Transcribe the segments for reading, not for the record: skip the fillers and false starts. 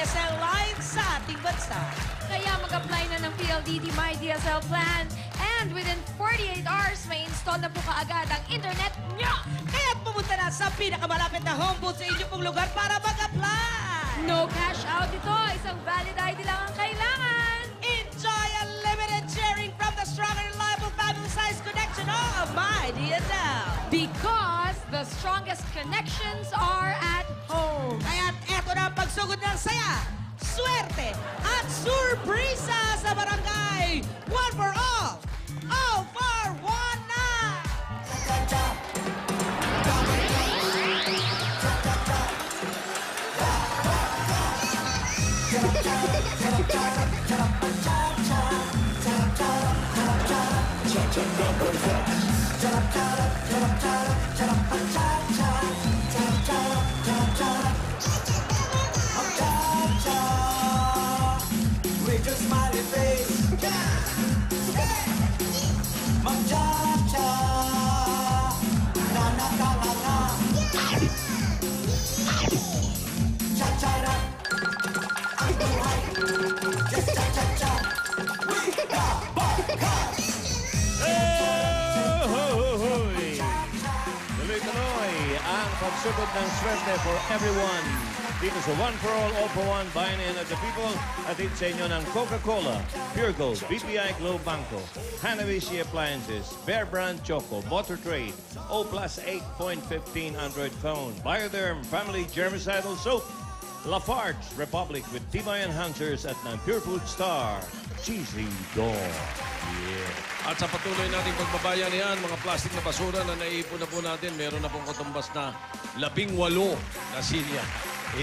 DSL line sa ating bansa. Kaya mag-apply na ng PLDT My DSL plan. And within 48 hours, may install na po kaagad ang internet nyo. Kaya pumunta na sa pinakamalapit na home booth sa inyo pong lugar para mag-apply. No cash out ito. Isang valid ID lang ang kailangan. Enjoy unlimited sharing from the strong and reliable family-size connection of My DSL. Because the strongest connections are at home. Kaya't eto na ang pagsugod ng saya, swerte at surpresa sa barangay. One for all for one na! With your smiling face, Mag-cha-cha, na-na-ka-la-la, cha-cha-ra, ang buhay, just cha-cha-cha, wika-baka. Hoy! Tuloy-tuloy ang pagsugod ng swerte for everyone. Dito sa One for All for One, bayan in of the people, atid sa inyo ng Coca-Cola, Pure Gold, BPI Globe Banco, Hanabishi Appliances, Bear Brand Choco, Motor Trade, O Plus 8.15 Android phone, Bioderm Family Germicidal Soap, Lafarge Republic with Tibay Enhancers at ng Pure Food Star, Cheesy Dog. Yeah. At sa patuloy nating pagbabayanihan, mga plastic na basura na naiipon na po natin, meron na pong katumbas na 18 na silya. 18.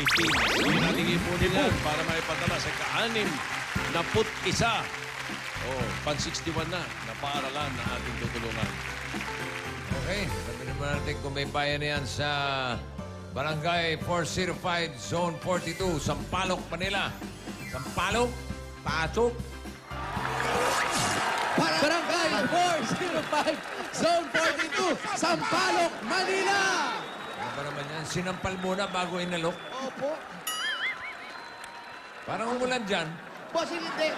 Hindi natin ipunin yan para maipadala sa ka-6 na put isa. Oh, pan 61 na paaralan na ating tutulungan. Okay, sabi naman natin kung may bayan na yan sa Barangay 405, Zone 42, Sampaloc, Manila. Sampaloc? Pasok? Barangay 405, Zone 42, Sampaloc, Manila! Ano ba naman yan? Sinampal muna bago inalok? Opo. Parang umulan dyan. Boss, hindi.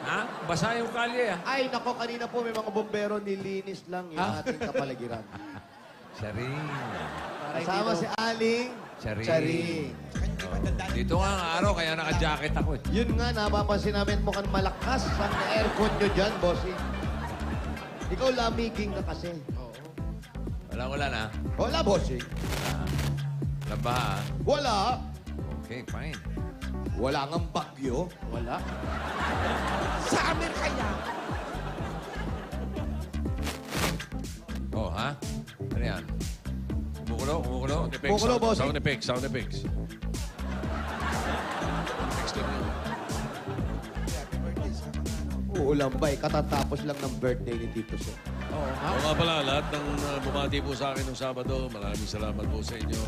Ha? Basa yung kalye, ah. Ay, nako, kanina po may mga bombero nilinis lang yung ating kapaligiran. Charing. Kasama si Aling Charing. Oh. Dito nga ang araw, kaya naka-jacket ako. Eh. Yun nga, napapansin namin mukhang malakas ang aircon nyo dyan, bossing. Ikaw lamiging na kasi. Wala na. Wala, bossing. Labaha. Wala. Okay, fine. Wala ngang bagyo. Wala. Summer kaya? Oh, ha? Ano yan? Kumukulo? Sound effects. Kumukulo, bossing. Sound effects. Sound effects. Uulambay, katatapos lang ng birthday ni Tito Sir. Oo nga pala, lahat ng bumati po sa akin ng Sabado, maraming salamat po sa inyo.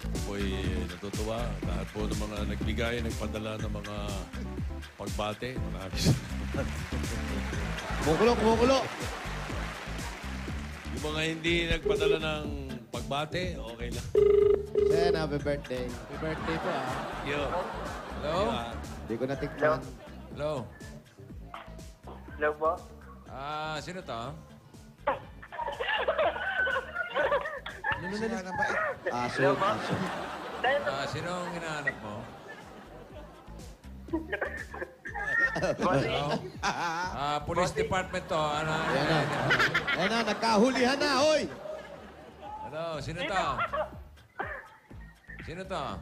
Ako po'y natutuwa. Lahat po ng mga nagbigay, nagpadala ng mga pagbate. Maraming salamat. Kumukulo. Yung mga hindi nagpadala ng pagbate, okay lang. Sen, happy birthday. Happy birthday po, ah. Yo. Hello? Hindi ko natikman. Hello? Hello po? Sino to? Aso. Sino ang hinahanap mo? Bossing, Police Department to. Ano? Ayan na, nagkahulihan na, hoy! Hello, sino to? Sino to?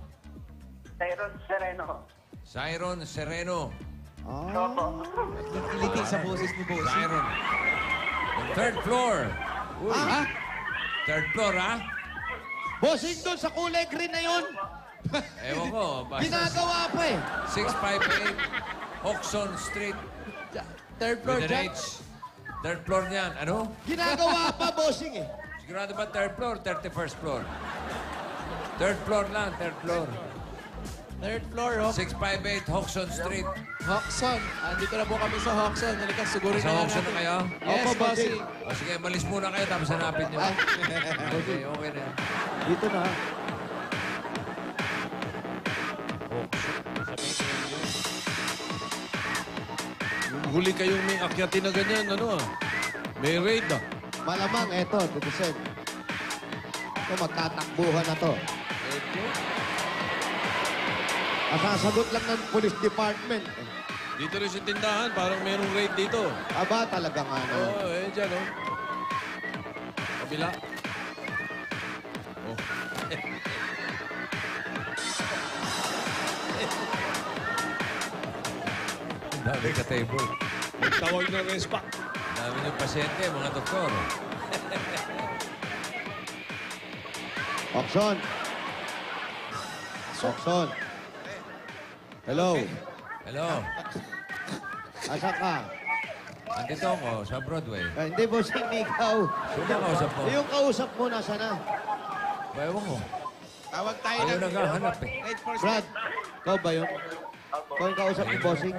Tyron Sereno. Siron Sereno. Opo. Kiliti sa boses ni Boss. Siron. Third floor. Uy. Ha? Third floor, ha? Bossing doon sa kulay green na yun. Ewan ko. Basta Ginagawa pa eh. 658 Hoxton Street. Third floor With an dyan. H. Third floor niyan. Ano? Ginagawa pa, bossing eh. Sigurado ba third floor? 31st floor? Third floor lang. Third floor. Third floor, oh. 658 Hoxton Street. Hoxon. Andito na po kami sa Hoxon. Halika, sigurin Sa na Hoxton na kayo? Yes, Opo, bossy. O sige, malis muna kayo tapos hanapin nyo. Okay, okay na. Dito na. Sa may Yung huli kayong may akyatin na ganyan, ano ah. May raid ah. Malamang, eto, tutusin. Ito, magkatakbuhan na to. Masasagot lang ng police department. Dito rin sa tindahan, parang merong raid dito. Aba, talagang ano. Oo, dyan oh. Kabila. Oh. Ang dami ka table. Tawag na respa. Ang dami ng pasyente, mga doktor. Okson. Okson. Hello. Hello. Asa ka? Andito ako sa Broadway. Hindi, bossing, ikaw. Sino ba kausap mo? Yung kausap mo, nasa na? Bayaw mo. Tawag tayo Ayaw ng... naghahanap eh. Wait for Brad, ikaw ba yun? Ikaw yung kausap ni bossing?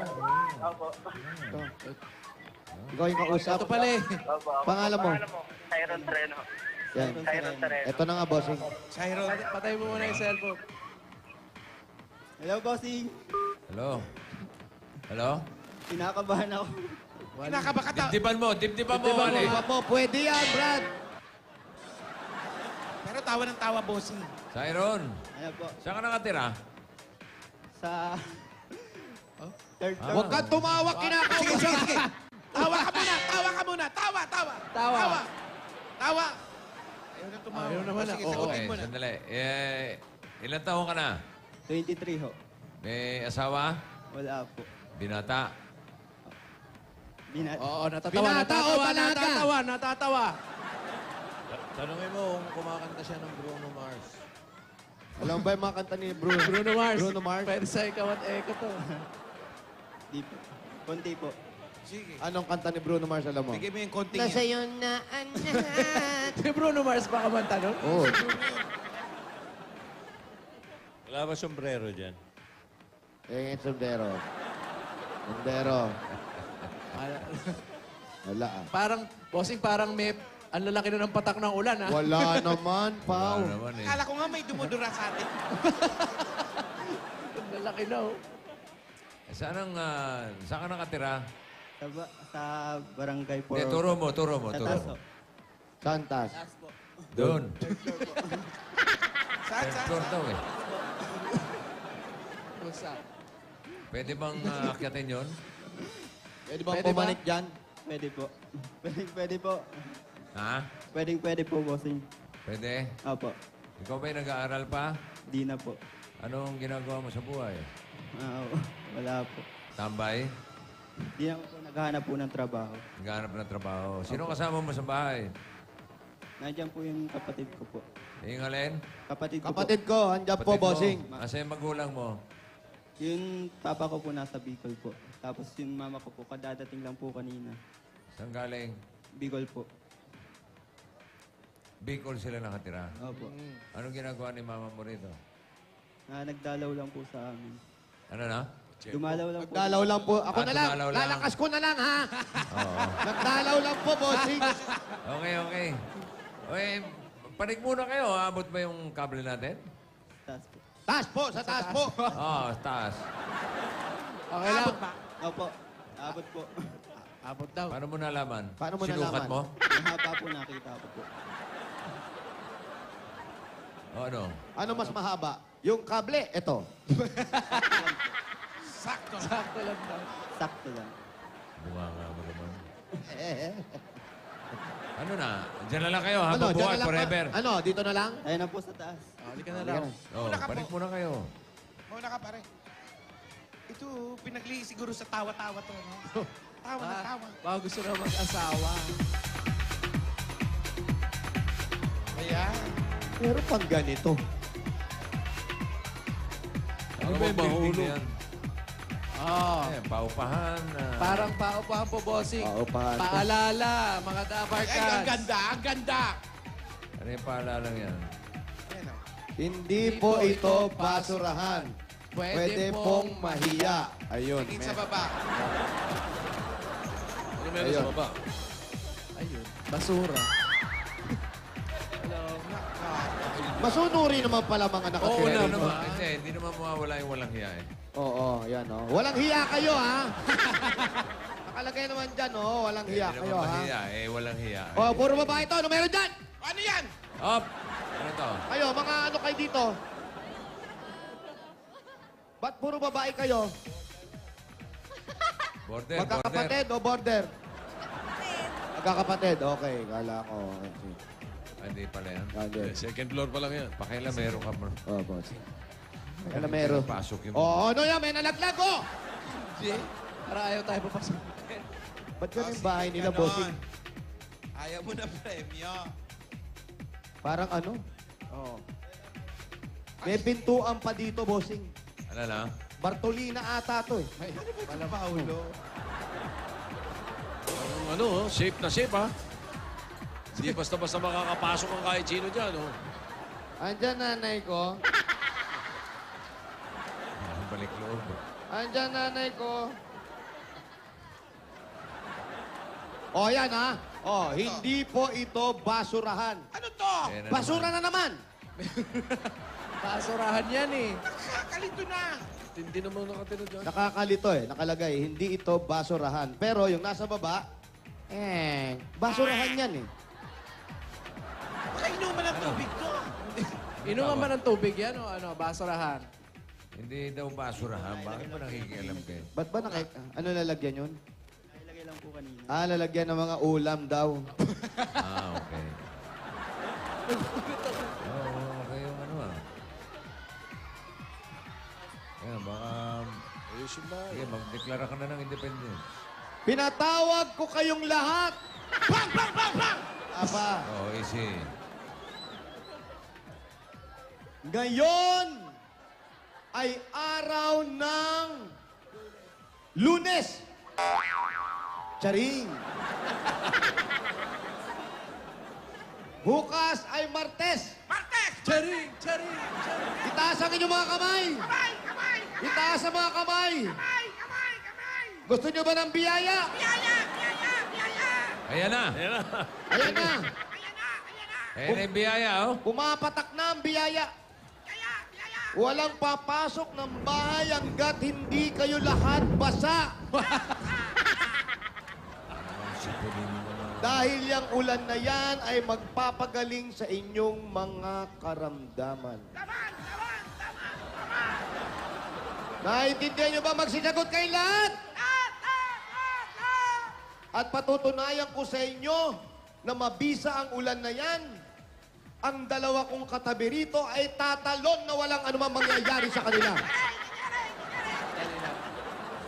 Opo. Ito. Ikaw yung kausap? Ito pala eh. Opo. Pangalan mo? Tyron Treno. Yan. Tyron Treno. Ito na nga, bossing. Cyro, patay mo muna yung cellphone. Hello, bossing. Hello. Hello? Kinakabahan ako. Kinakaba ka ta. Dibdiban mo, dibdiban mo, Di ba Ali. mo? Pwede yan, Brad. Pero tawa ng tawa, bossing. Siron, Ano po? saan ka nakatira? Sa... Third floor. Huwag kang tumawa, Sige, kinakausap. sige, sige. Tawa ka muna, tawa ka muna. Tawa, tawa. Tawa. Tawa. Tawa. Ayaw na tumawa. Ayaw naman Sige, Oo, sagutin Okay, mo na. sandali. Ilan taon ka na? 23 ho. May asawa? Wala po. Binata? Oo, natatawa, Binata o natatawa, balaga? natatawa, natatawa. Tanungin mo kung kumakanta siya ng Bruno Mars. Alam mo ba yung mga kanta ni Bruno? Bruno Mars. Bruno Mars? Pwede sa ikaw at eko to. Di po. Konti po. Sige. Anong kanta ni Bruno Mars, alam mo? Bigay mo yung konting Nasa yan. yun na anak. Si Bruno Mars baka man tanong. Oo. Wala ba sombrero dyan? Eh, sondero. Sondero. Wala ah. Parang, bossing, parang may... Ang lalaki na ng patak ng ulan, ha? Wala naman, Pao. Wala naman eh. Akala ko nga may dumudura sa atin. Ang lalaki na, oh. Saan ka nakatira? Sa barangay po. Hindi, turo mo, turo mo, Sa turo taas mo. ho. Santas. Taas po. Doon. Saan, Third saan, floor saan? daw eh. What's up? Pwede bang akyatin yun? Pwede bang Pwede ba? pumanik dyan? Pwede po. Pwede po. Ha? Pwede po, bossing. Pwede? Opo. Ikaw ba'y nag-aaral pa? Di na po. Anong ginagawa mo sa buhay? Wala po. Tambay? Di na po naghahanap po ng trabaho. Naghahanap ng trabaho. Sino kasama mo sa bahay? Nandiyan po yung kapatid ko po. Ingalin? Kapatid ko Kapatid ko, andyan po, bossing. Asa yung magulang mo? po. Yung papa ko po nasa Bicol po. Tapos yung mama ko po, kadadating lang po kanina. Saan galing? Bicol po. Bicol sila nakatira. Opo. Anong ginagawa ni mama mo rito? Nagdalaw lang po sa amin. Ano na? Dumalaw lang po. Nagdalaw lang po. Ako na lang. dumalaw lang. Lalakas ko na lang, ha? Oo. Nagdalaw lang po, bossing. Okay, okay. Okay, panig muna kayo. Abot ba yung kable natin? Taas po. Taas po, sa taas po. Oo, taas. Okay lang. Opo. Abot po. Abot daw. Paano mo nalaman? Paano mo Sinukat nalaman? mo? Mahaba po nakita ko po. O ano? Ano mas mahaba? Yung kable, ito. Sakto. Sakto lang daw. Sakto lang. Bunganga mo naman. Ano na? Diyan na lang kayo habang dyan buhay, na lang pa- forever. Ano, dito na lang? Ayun na po sa taas. Halika na lang. Oh, Muna ka panig po. muna kayo. Muna ka, pare. Ito, pinagli siguro sa tawa-tawa to, no? Tawa na tawa. Baka gusto na mag-asawa. Ayan. Pero pang ganito. Ano ba ba yung building mahulog? na yan? Oh. Eh, paupahan. Parang paupahan po, bossing. Paupahan. Paalala, mga dabar Ay, ang ganda, ang ganda. Ano yung paalalang yan? Ayan, oh. Hindi po ito basurahan. Pwede pong mahiya. Ayun. Tingin sa baba. Ano meron Ayun. sa baba? Ayun, basura. Masunuri naman pala mga Oo nakatira na rito. naman. Hindi naman mawawala yung walang hiya eh. Oo, yan o. Walang hiya kayo, ha? nakalagay naman dyan, oh. Walang hiya Hindi kayo, naman ha? mahiya. Walang hiya. Oh, puro babae to. Ano meron dyan? Ano yan? Up! Ano to? Kayo, mga ano kayo dito? Ba't puro babae kayo? Border, Magkakapatid o border? Magkakapatid. Okay, kala ko. Okay. Hindi pala yan. Hindi. Second floor pa lang yan. Pakailan meron ka, Mar. Oh, boss. Kala meron. Pasok yung... Oh, ano yan? May nalaglag, oh! Jay, para ayaw tayo papasok. Ba't ganun yung bahay nila, Ganon. bossing? Ayaw mo na premyo. Parang ano? Oh. May pintuan pa dito, bossing. Ano na? Bartolina ata to, eh. Ano ba, Paulo? Ano, safe na safe, ha? Hindi basta-basta makakapasok ang kahit sino dyan, oh. Andyan nanay ko. Balik loob. Andyan nanay ko. O, yan ha. O, hindi po ito basurahan. Ano to? Ayan na Basura na naman. Basurahan yan eh. Nakakalito na. Hindi naman nakatira dyan. Nakakalito eh. Nakalagay, hindi ito basurahan. Pero yung nasa baba, basurahan yan eh. Baka inuman ng tubig to. Inuman ba ng tubig yan o ano, basurahan? Hindi daw basurahan. Bakit ba nakikialam kayo? Ba't ba ano lalagyan yun? Nilagay lang po kanina. Ah, lalagyan ng mga ulam daw. Okay. Oo, okay yung ano ah. Yan, baka... Ayusin ba? Sige, magdeklara ka na ng independence. Pinatawag ko kayong lahat. Bang! Bang! Bang! Bang! Aba, Oo, easy. ngayon ay araw ng Lunes. Charing. Bukas ay Martes. Martes! Charing! Charing! Charing! Itaas ang inyong mga kamay. Kamay! Kamay! Itaas ang mga kamay. Kamay! Kamay! Kamay! Gusto nyo ba ng biyaya? Biyaya! Biyaya! Biyaya! Ayan na! Ayan na. Ayan na! Ayan na! Ayan na yung biyaya, oh. Pumapatak na ang biyaya. Biyaya! Biyaya! Walang papasok ng bahay hanggat hindi kayo lahat basa. Sipunin mo na. Dahil yung ulan na yan ay magpapagaling sa inyong mga karamdaman. Taman! Taman! Taman! Taman! Naintindihan nyo ba magsisagot kayo lahat? Lahat! Lahat! Lahat! Lahat! At patutunayan ko sa inyo na mabisa ang ulan na yan. Ang dalawa kong katabi rito ay tatalon na walang anumang mangyayari sa kanila.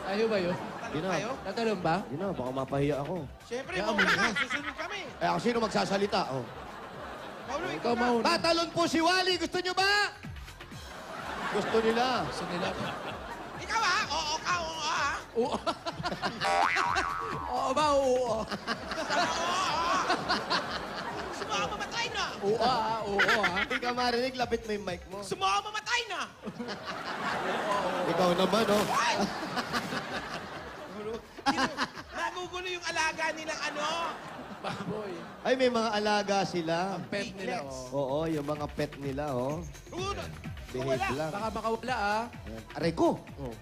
Tayo ba yun? Yun na. Tayo? Tatalon ba? Yun na, baka mapahiya ako. Siyempre, Kaya mauna mo ka. na. Susunod kami. Eh, ako sino magsasalita? Oh. Paulo, Ikaw ikaw na. mauna. Tatalon po si Wally. Gusto nyo ba? Gusto nila. Gusto nila. Ikaw ha? Oo ka, oo ha? Oo. Oo ba? Oo. Gusto mo ako mamatay na? Oo ah. Oo ah. Hindi ka marinig, lapit mo yung mic mo. Gusto mo ako mamatay na? Ikaw naman, oh. Ay! Nagugulo yung alaga nilang ano? Baboy. Ay, may mga alaga sila. Ang pet nila oh. Oo, yung mga pet nila, oh. Uno. Behave lang. Baka makawala ah. Ayan. Aray ko. Oh.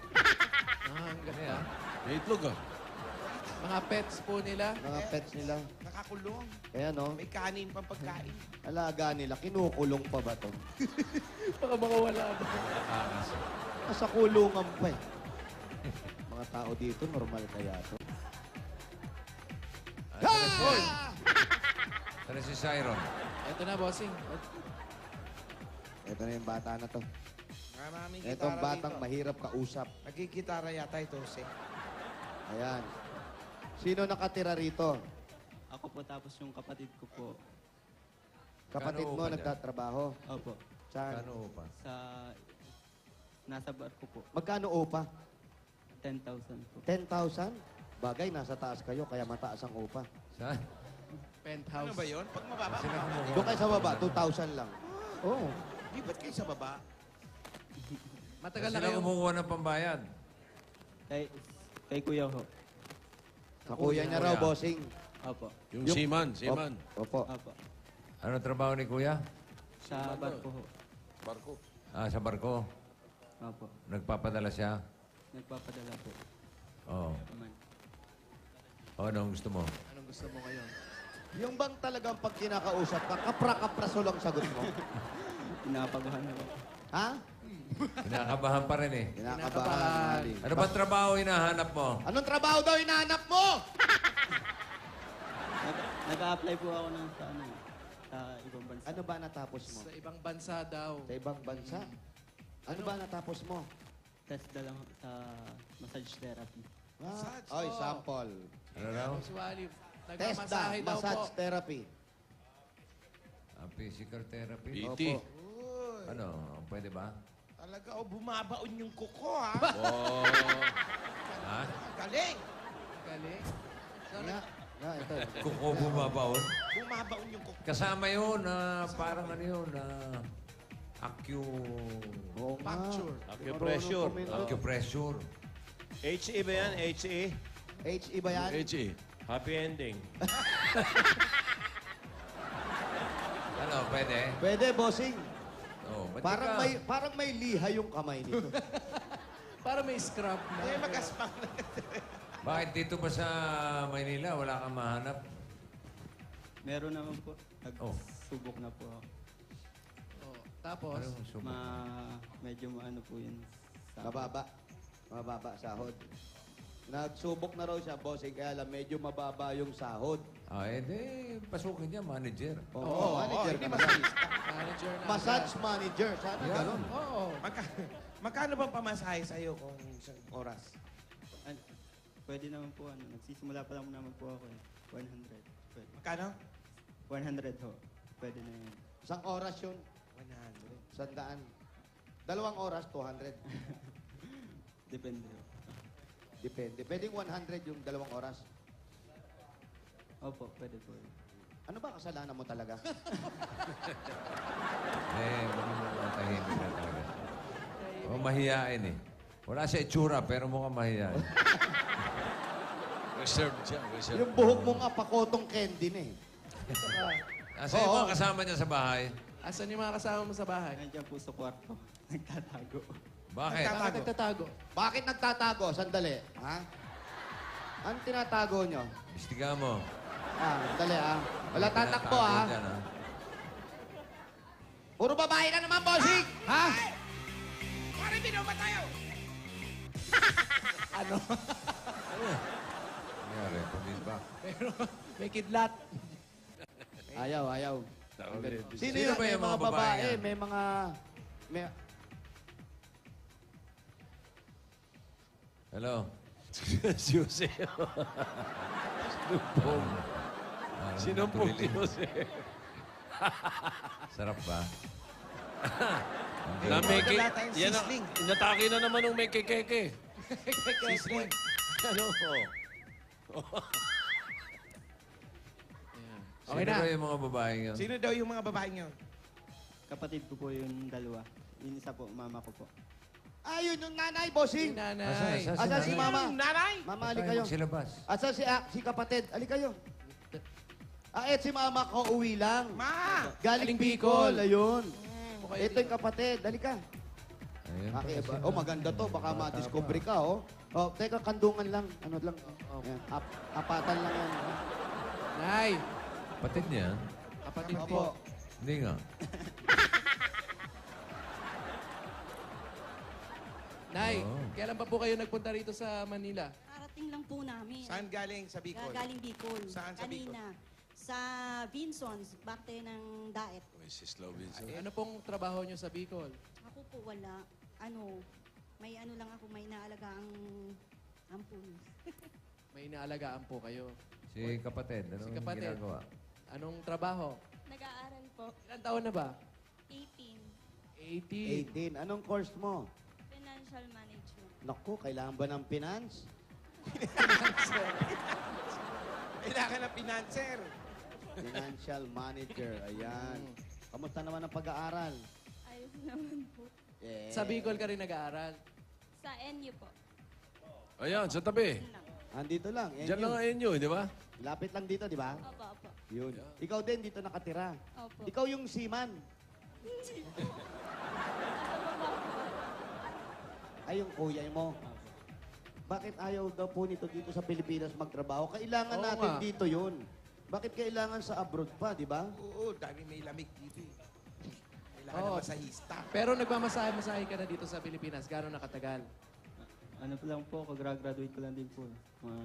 Ah, ang ganda ah. May itlog, ah. Mga pets po nila. Mga pets nila. Nakakulong. Ayan, oh. May kanin pang pagkain. Alaga nila. Kinukulong pa ba to? Baka makawala ba? Nasa kulungan pa eh. Mga tao dito, normal kaya to. Tara si Siron. Ito na, bossing. Ito na yung bata na to. Maraming Itong gitara batang rito. mahirap kausap. Nagkikitara yata ito, si. Ayan. Sino nakatira rito? Ako po tapos yung kapatid ko po. Kapatid Kano mo ba dyan? nagtatrabaho? Opo. Saan? Kano pa? Sa... Nasa bar ko po. Magkano upa? 10,000 po. 10,000? Bagay, nasa taas kayo, kaya mataas ang upa. Saan? Penthouse. Ano ba yun? Pag mababa? Sila kumukuha. Doon kayo sa baba, 2,000 lang. Oo. Di ba't kayo sa baba? Matagal na Sila kayo. kumukuha ng pambayad. Kay kuya ho. Sa kuya niya raw, bossing. Opo. Yung seaman. Opo. Opo. Ano trabaho ni Kuya? Sa bar ko ho. Barko. Ah, sa barko. Opo. Nagpapadala siya. Nagpapadala po. Oo. Naman. Anong gusto mo? Anong gusto mo ngayon? Yung bang talagang pag kinakausap ka, kapra-kapraso lang sagot mo? Pinapagahan ako. Ha? Kinakabahan pa rin eh. Kinakabahan. Ali. Ano ba trabaho hinahanap mo? Anong trabaho daw hinahanap mo? Nag-a-apply po ako ng sa, ano, sa ibang bansa. Ano ba natapos mo? Sa ibang bansa daw. Sa ibang bansa? Ano ba natapos mo? Test na lang sa massage therapy. Ah, ay, sample. Ano raw? Usually, Testa, nagmamasahe daw po. massage therapy. Physical therapy? PT. Opo. Ano? Pwede ba? Talaga, bumabaon yung kuko, ha? Oh. Ha? Galing! Galing. Nga, ito. Kuko bumabaon? Bumabaon yung kuko. Kasama yun na parang ano yun na Oo nga. Puncture. Acupressure. acupressure. HE ba yan? HE? HE ba yan? Echi. Happy ending. Ano, pwede? Pwede, bossing. Oh, ba't Parang ka- may liha yung kamay nito. Para may scrub na. Ay, mag-aspang na. Bakit dito ba sa Maynila wala kang mahanap? Meron naman po. Oh. Nagsubok na po ako. Oh, tapos, Anong subo? Medyo maano po yun. Sa Mababa. Mababa sahod. Nagsubok na raw siya, bossing, kaya lang medyo mababa yung sahod. Di, pasukin niya, manager. Oo, manager hindi ka na. manager na. Massage manager. Sana ganun. Oo. Magkano bang pamasahe sa'yo kung isang oras? Ano, pwede naman po. Nagsisimula pa lang naman po ako. 100. Pwede. Magkano? 100 ho. Pwede na yun. Isang oras yun. 100. 100. 2 oras, 200. Depende ho. Depende. Pwedeng 100 yung 2 oras. Opo, pwede po. Ano ba kasalanan mo talaga? Tahimik na talaga. Mahihain eh. Wala siya itsura, pero mukhang mahihain. Reserved siya. Reserved. Yung buhok mo nga pakotong candy na eh. Asa yung mga kasama niya sa bahay? Asan yung mga kasama mo sa bahay? Nandiyan po sa kwarto. Nagtatago. Bakit? Bakit nagtatago? Bakit nagtatago? Sandali. Ha? Anong tinatago nyo? Istiga mo. Sandali Wala tatakbo Tinatago dyan, Puro babae na naman, bossing! Ha? Pare, binoma tayo! Ano? Nangyari, pumil ba? Pero may kidlat. Ayaw. Sino Sino yun? ba May yung mga mga babae babae, yan? may mga... Hello? Jose. Sinumpong. Sinumpong Natuloy. Jose. Sarap ba? Na may Wala tayong yan ang, sisling. inatake na naman ng may kekeke. Sisling. Ano? Okay Sino na. ba yung mga babae yun? Sino daw yung mga babaeng yun? Kapatid ko po yung dalawa. Yung isa po, mama ko po. Ayun yung nanay, bossing! Nanay. Asan si mama? Nanay! Mama, ali kayo. Silabas. Asan si kapatid? Ali kayo. Et si mama ko uwi lang. Ma! Galing Galing Bicol. Bicol. Ayun. Okay. Ito yung kapatid. Dali ka. Ayun Okay, pala siya. oh, maganda to. Baka Bata ma-discover pa. ka, oh. Oh, teka, kandungan lang. Ano lang. Ayan, apatan lang yan. Nay. Kapatid niya? Kapatid Opo. ko. Hindi nga. Nay, Oo. kailan pa po kayo nagpunta rito sa Manila? Karating lang po namin. Saan galing sa Bicol? Galing Bicol. Saan sa Bicol? Kanina. Sa Vinsons, bakte ng Daet. Mrs. Lovins. Ano pong trabaho nyo sa Bicol? Ako po wala. May ano lang ako, may naalagang ampun. May inaalagaan po kayo. Si kapatid, anong Si kapatid. ginagawa? Anong trabaho? Nag-aaral po. Ilan taon na ba? 18. 80. 18. Anong course mo? Financial management. Naku, kailangan ba ng finance? Kailangan ng pinanser. Financial manager. Ayan. Kamusta naman ang pag-aaral? Ayos naman po. Eh, Sa Bicol ka rin nag-aaral? Sa NU po. Ayan, sa tabi. Andito lang. Diyan lang ang inyo, di ba? Lapit lang dito, di ba? Opo. Yun. Ikaw din dito nakatira. Opo. Ikaw yung seaman. Ay, yung kuya mo. bakit ayaw daw po nito dito sa Pilipinas magtrabaho? Kailangan Oo natin nga. dito yun. Bakit kailangan sa abroad pa, di ba? Oo, dahil may lamig dito eh. Kailangan Oo. na masahista. Pero nagmamasahe-masahe ka na dito sa Pilipinas. Gano'n nakatagal? Ano pa lang po, graduate ko lang din po. Mga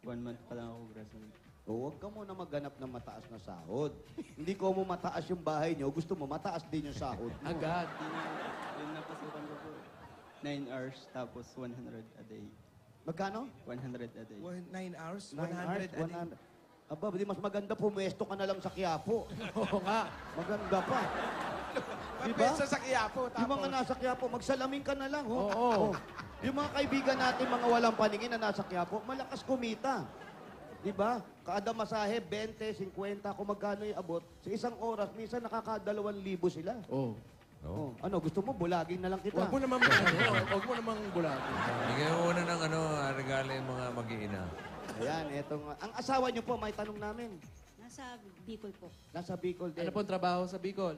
1 month pa lang ako graduate. O, huwag ka muna maghanap ng mataas na sahod. Hindi ko mo mataas yung bahay niyo, gusto mo mataas din yung sahod mo. Agad. Yung napasukan ko po, 9 hours tapos 100 a day. Magkano? 100 a day. 9 hours, 9 100 hours, a day. 100. Aba, di mas maganda pumesto ka na lang sa Quiapo. Oo nga. Maganda pa. Di ba? Magpensa sa Quiapo, Yung mga tapos... nasa Quiapo, magsalamin ka na lang. Oh. Oo. Oh. Yung mga kaibigan natin, mga walang paningin na nasa Quiapo, malakas kumita. Di ba? Kada masahe, 20, 50, kung magkano iabot. Sa isang oras, minsan nakaka-2,000 sila. Oo. Oh. Ano, gusto mo, bulaging na lang kita. Huwag mo naman huwag mo namang bulagin. Bigyan mo muna ng regalo yung mga mag-iina. Ayan, etong... Ang asawa niyo po, may tanong namin. Nasa Bicol po. Nasa Bicol din. Ano pong trabaho sa Bicol?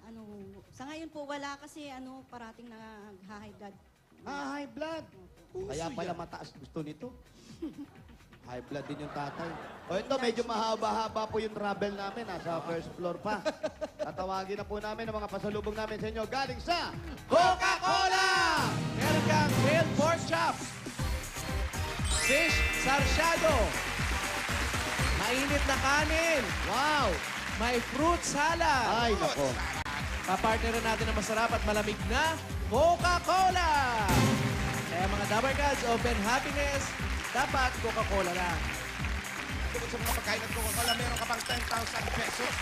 Ano, sa ngayon po wala kasi parating na high blood. High blood. Kaya pala mataas gusto nito. High blood din yung tatay. O ito, medyo mahaba-haba po yung travel namin. Nasa first floor pa. Tatawagin na po namin ang mga pasalubong namin sa inyo. Galing sa Coca-Cola! Meron kang grilled pork chops, fish sarsyado, mainit na kanin, Wow! may fruit salad. Ay, nako. Kapartneran natin ang masarap at malamig na Coca-Cola! Kaya mga Dabber Gods, open happiness, dapat Coca-Cola lang. Tungkol sa mga pagkain at Coca-Cola, meron ka pang 10,000 pesos.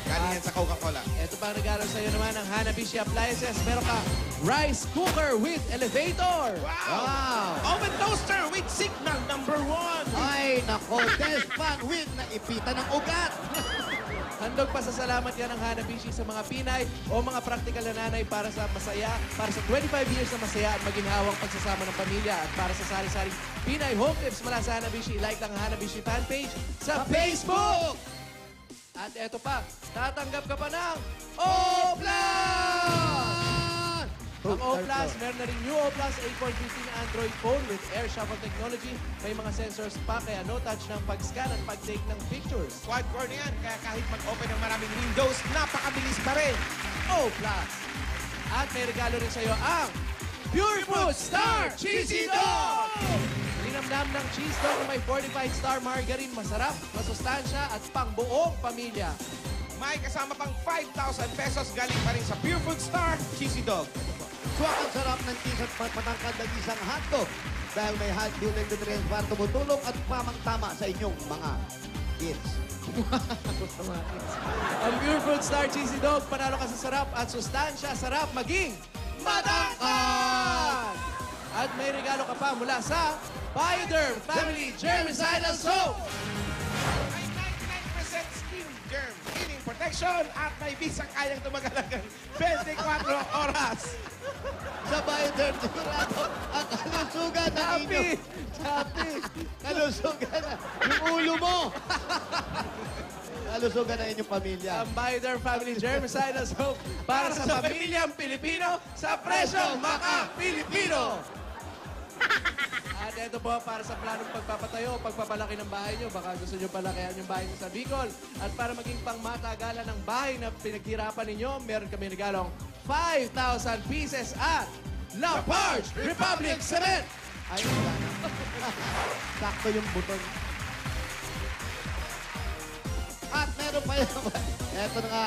Galing yan sa Coca-Cola. Ito pang regalo sa iyo naman ng Hanabishi Appliances. Meron ka rice cooker with elevator. Wow! Oven toaster with signal number 1. Ay, nako. Death fan with na ipita ng ugat. Handog pa sa salamat yan ng Hanabishi sa mga Pinay o mga praktikal na nanay para sa masaya, para sa 25 years na masaya at maginhawang pagsasama ng pamilya at para sa sari-saring Pinay home tips mula sa Hanabishi. Like lang ang Hanabishi fan page sa Facebook! At eto pa, tatanggap ka pa ng O-Plus! Ang O-Plus, meron na rin new O-Plus 8.15 na Android phone with air shuffle technology. May mga sensors pa, kaya no touch ng pag-scan at pag-take ng pictures. Quad-core na yan, kaya kahit mag-open ng maraming windows, napakabilis pa rin. O-Plus! At may regalo rin sa'yo ang Pure Food Star Cheesy Dog! Linamnam ng cheese dog na may 45 star margarine, masarap, masustansya at pangbuong pamilya. May kasama pang 5,000 pesos galing pa rin sa Pure Food Star Cheesy Dog. Swak ang sarap ng cheese at patangkad ng isang hotdog. Dahil may hot fuel and nutrients para tumutulong at pamang-tama sa inyong mga kids. Ang Pure Food Star Cheesy Dog, panalo ka sa sarap at sustansya, sarap maging matangkad! At may regalo ka pa mula sa Bioderm Family Germicidal Soap! May 99% skin germ healing protection at may bisang kayang tumagalagan 24 oras. Sa Bioderm, sigurado ang kalusugan ng inyo. Happy! Kalusugan na. Yung ulo mo. Kalusugan ng inyong pamilya. Ang Bioderm Family Germicidal Soap para sa pamilyang Pilipino sa presyong maka-Pilipino! At ito po para sa planong pagpapatayo, pagpapalaki ng bahay nyo. Baka gusto nyo palakihan yung bahay nyo sa Bicol. At para maging pangmatagalan ng bahay na pinaghirapan ninyo, meron kami regalong 5,000 pieces at La Parge Republic Cement! Ay, wala na. Sakto yung buton. At meron pa yun. Eto na nga,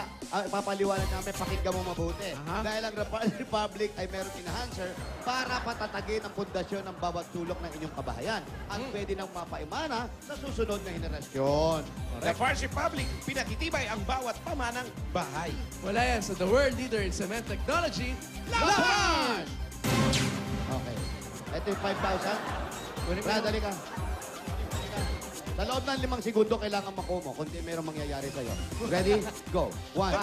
ipapaliwanag namin, pakinggan mo mabuti. Dahil ang Republic ay meron enhancer para patatagin ang pundasyon ng bawat sulok ng inyong kabahayan. At pwede nang mapaimana sa susunod na henerasyon. The Farce Republic, pinatitibay ang bawat pamanang bahay. Wala yan sa the world leader in cement technology, La Parge! Okay. Ito yung 5,000. Brad, dali ka. Sa loob ng 5 segundo, kailangan makuha mo. Kundi mayroong mangyayari sa'yo. Ready? Go. 1,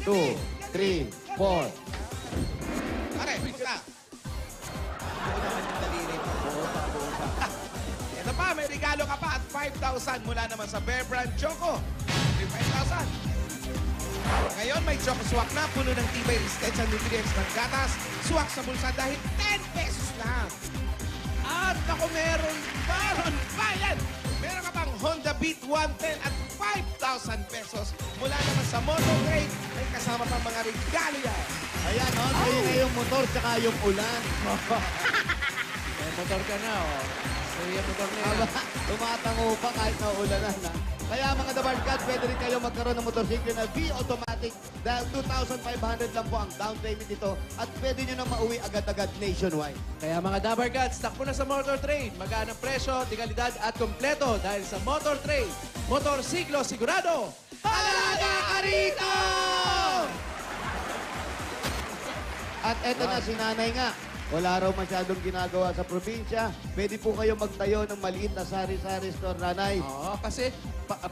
2, 3, 4. Pare, punta. Ito pa, may regalo ka pa at 5,000 mula naman sa Bear Brand Choco. 5,000. Ngayon, may Choco Swak na puno ng tibay, resistensya, nutrients ng gatas. Swak sa bulsa dahil 10 pesos ha? At ako meron pa yan! Meron ka pang Honda Beat 110 at 5,000 pesos mula naman sa Motor Trade. May kasama pang mga regalo yan. Ayan, oh, sa'yo na yung motor tsaka yung ulan. May motor ka na, oh. So, yung motor na yan. Aba, tumatango pa kahit na ulanan, ha? Kaya mga Dabarkad, pwede rin kayo magkaroon ng motorsiklo na V-Automatic dahil 2,500 lang po ang down payment nito at pwede nyo nang mauwi agad-agad nationwide. Kaya mga Dabar Gods, takbo na sa Motor Trade. Magaan ang presyo, dekalidad at kompleto dahil sa Motor Trade. Motorsiklo sigurado. Alaga ka rito! At eto na si nanay nga. Wala raw masyadong ginagawa sa probinsya. Pwede po kayo magtayo ng maliit na sari-sari store, nanay. Oo, kasi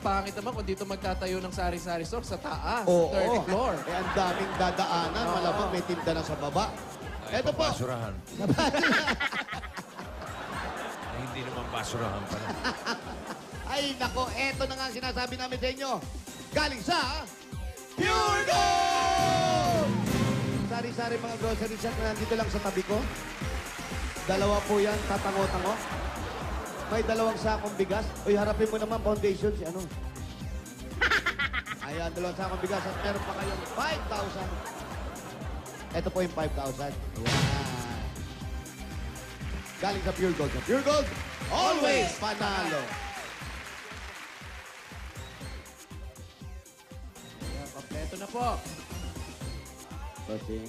pangit naman kung dito magtatayo ng sari-sari store sa taas, Oo. 30th floor. Eh, ang daming dadaanan. Malamang may tinda na sa baba. Eto po. Basurahan. Hindi naman basurahan pala. Ay, nako, eto na nga ang sinasabi namin sa inyo. Galing sa Pure Gold! Sari-sari mga grocery shop na nandito lang sa tabi ko. Dalawa po yan, tatango-tango. May dalawang sakong bigas. Uy, harapin mo naman, foundation, si ano. Ayan, dalawang sakong bigas. At meron pa kayong 5,000. Ito po yung 5,000. Ayan. Galing sa Pure Gold. Sa Pure Gold, always panalo. Ayan, kompleto na po. Bossing.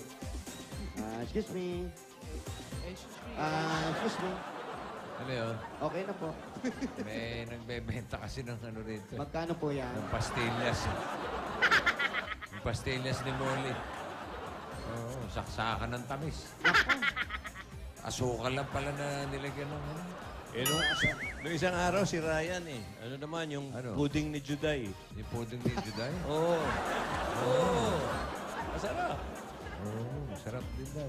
Excuse me. Excuse me. Ano yun? Okay na po. May nagbebenta kasi ng ano rito. Magkano po yan? Ng pastillas. Yung pastillas ni Molly. Oo, saksakan ng tamis. Asukal lang pala na nilagyan ng ano. Eh, nung isang araw, si Ryan eh. Ano naman, yung pudding ni Juday. Yung pudding ni Juday? Oo. Oo. Masarap. Oo, masarap din daw.